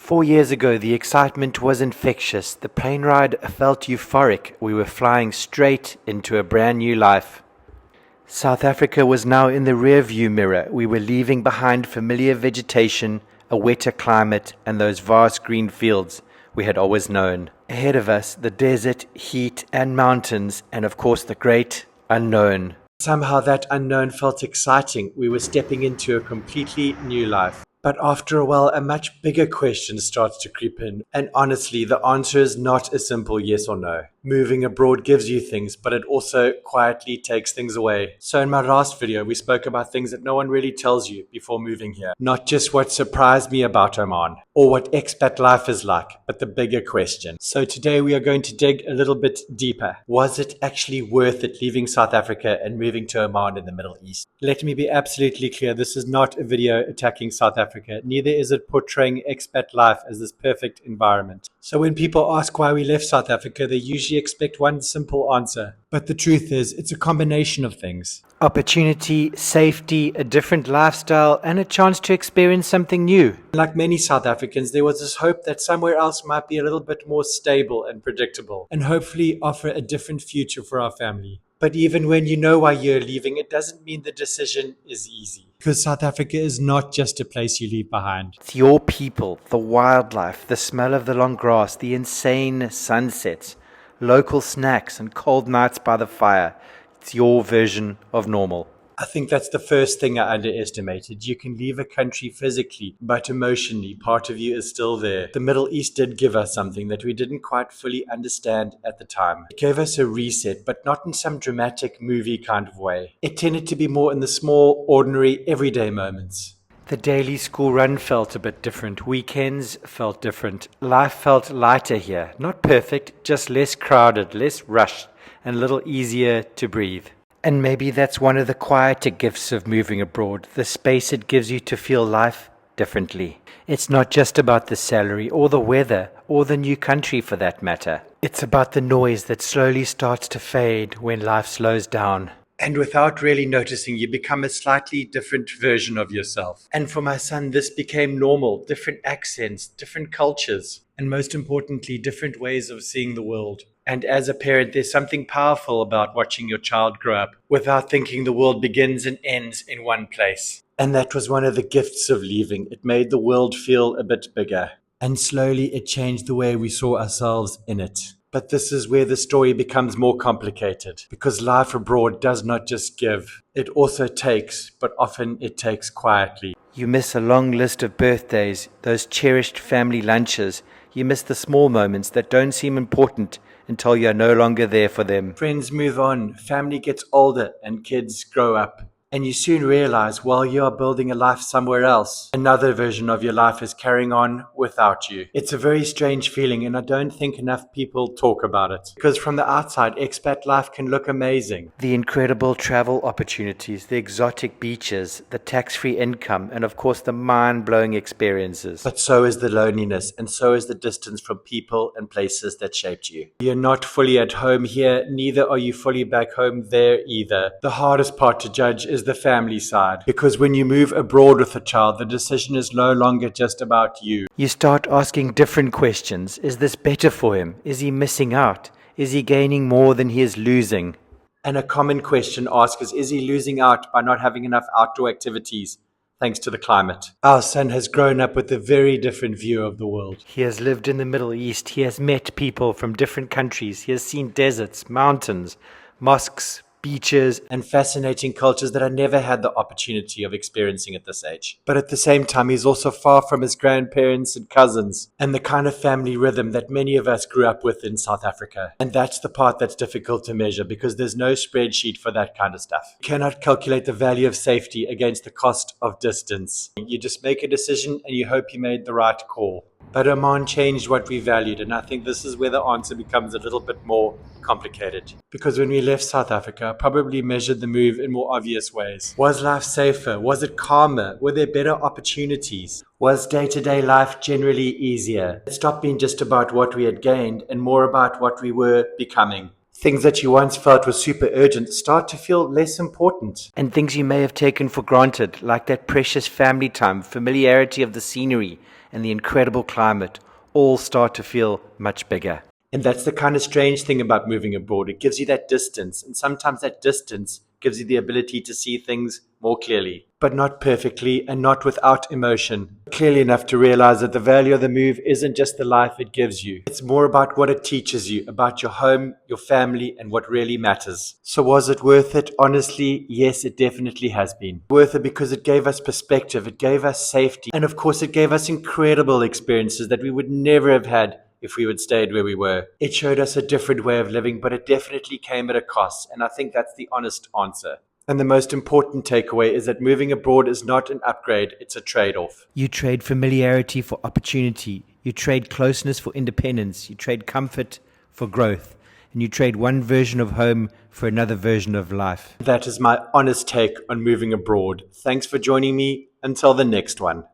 4 years ago, the excitement was infectious. The plane ride felt euphoric. We were flying straight into a brand new life. South Africa was now in the rearview mirror. We were leaving behind familiar vegetation, a wetter climate, and those vast green fields we had always known. Ahead of us, the desert, heat, and mountains, and of course the great unknown. Somehow that unknown felt exciting. We were stepping into a completely new life. But after a while, a much bigger question starts to creep in. And honestly, the answer is not a simple yes or no. Moving abroad gives you things, but it also quietly takes things away. So in my last video, we spoke about things that no one really tells you before moving here. Not just what surprised me about Oman, or what expat life is like, but the bigger question. So today we are going to dig a little bit deeper. Was it actually worth it leaving South Africa and moving to Oman in the Middle East? Let me be absolutely clear, this is not a video attacking South Africa. Neither is it portraying expat life as this perfect environment. So when people ask why we left South Africa, they usually expect one simple answer. But the truth is, it's a combination of things. Opportunity, safety, a different lifestyle, and a chance to experience something new. Like many South Africans, there was this hope that somewhere else might be a little bit more stable and predictable, and hopefully offer a different future for our family. But even when you know why you're leaving, it doesn't mean the decision is easy. Because South Africa is not just a place you leave behind. It's your people, the wildlife, the smell of the long grass, the insane sunsets, local snacks and cold nights by the fire. It's your version of normal. I think that's the first thing I underestimated. You can leave a country physically, but emotionally, part of you is still there. The Middle East did give us something that we didn't quite fully understand at the time. It gave us a reset, but not in some dramatic movie kind of way. It tended to be more in the small, ordinary, everyday moments. The daily school run felt a bit different. Weekends felt different. Life felt lighter here. Not perfect, just less crowded, less rushed, and a little easier to breathe. And maybe that's one of the quieter gifts of moving abroad, the space it gives you to feel life differently. It's not just about the salary or the weather or the new country for that matter. It's about the noise that slowly starts to fade when life slows down. And without really noticing, you become a slightly different version of yourself. And for my son, this became normal. Different accents, different cultures, and most importantly, different ways of seeing the world. And as a parent, there's something powerful about watching your child grow up without thinking the world begins and ends in one place. And that was one of the gifts of leaving. It made the world feel a bit bigger. And slowly it changed the way we saw ourselves in it. But this is where the story becomes more complicated, because life abroad does not just give, it also takes, but often it takes quietly. You miss a long list of birthdays, those cherished family lunches. You miss the small moments that don't seem important until you're no longer there for them. Friends move on, family gets older, and kids grow up. And you soon realize while you are building a life somewhere else, another version of your life is carrying on without you. It's a very strange feeling, and I don't think enough people talk about it. Because from the outside, expat life can look amazing. The incredible travel opportunities, the exotic beaches, the tax-free income, and of course the mind-blowing experiences. But so is the loneliness, and so is the distance from people and places that shaped you. You're not fully at home here, neither are you fully back home there either. The hardest part to judge is the family side, because when you move abroad with a child, the decision is no longer just about you. You start asking different questions. Is this better for him? Is he missing out? Is he gaining more than he is losing? And a common question asked is he losing out by not having enough outdoor activities thanks to the climate? Our son has grown up with a very different view of the world. He has lived in the Middle East. He has met people from different countries. He has seen deserts, mountains, mosques, beaches, and fascinating cultures that I never had the opportunity of experiencing at this age. But at the same time, he's also far from his grandparents and cousins and the kind of family rhythm that many of us grew up with in South Africa. And that's the part that's difficult to measure, because there's no spreadsheet for that kind of stuff. You cannot calculate the value of safety against the cost of distance. You just make a decision and you hope you made the right call. But Oman changed what we valued, and I think this is where the answer becomes a little bit more complicated. Because when we left South Africa, I probably measured the move in more obvious ways. Was life safer? Was it calmer? Were there better opportunities? Was day-to-day life generally easier? It stopped being just about what we had gained and more about what we were becoming. Things that you once felt were super urgent start to feel less important. And things you may have taken for granted, like that precious family time, familiarity of the scenery, and the incredible climate all start to feel much bigger. And that's the kind of strange thing about moving abroad. It gives you that distance, and sometimes that distance gives you the ability to see things more clearly, but not perfectly and not without emotion. Clearly enough to realize that the value of the move isn't just the life it gives you. It's more about what it teaches you, about your home, your family, and what really matters. So was it worth it? Honestly, yes, it definitely has been. Worth it because it gave us perspective, it gave us safety, and of course it gave us incredible experiences that we would never have had if we had stayed where we were. It showed us a different way of living, but it definitely came at a cost, and I think that's the honest answer. And the most important takeaway is that moving abroad is not an upgrade, it's a trade-off. You trade familiarity for opportunity. You trade closeness for independence. You trade comfort for growth. And you trade one version of home for another version of life. That is my honest take on moving abroad. Thanks for joining me. Until the next one.